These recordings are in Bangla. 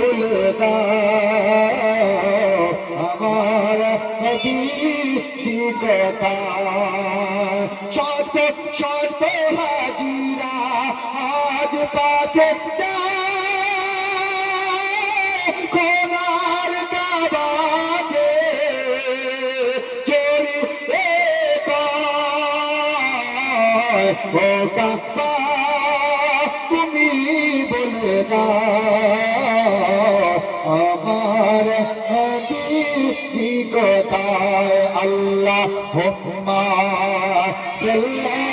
বলে দাও আমার নবী কি কথা শত শত হাজিরা আজ পাকে খোদার কাবাকে জড়িয়ে ও কাবা তুমি বলে দাও আমার কি কথায় আল্লাহুম্মা সাল্লি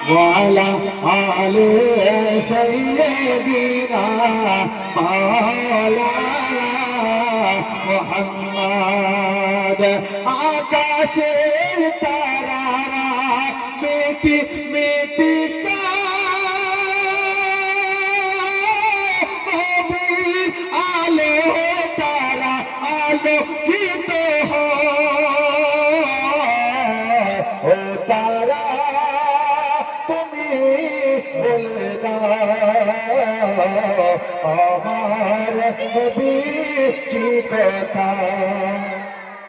وعلى آل سيدنا مولانا محمد আকাশের তারারা মিটি মিটি নবীর আলো তারা আলোকিত হয় ও তারা তুমি বলে দাও আমার নবী কি কথা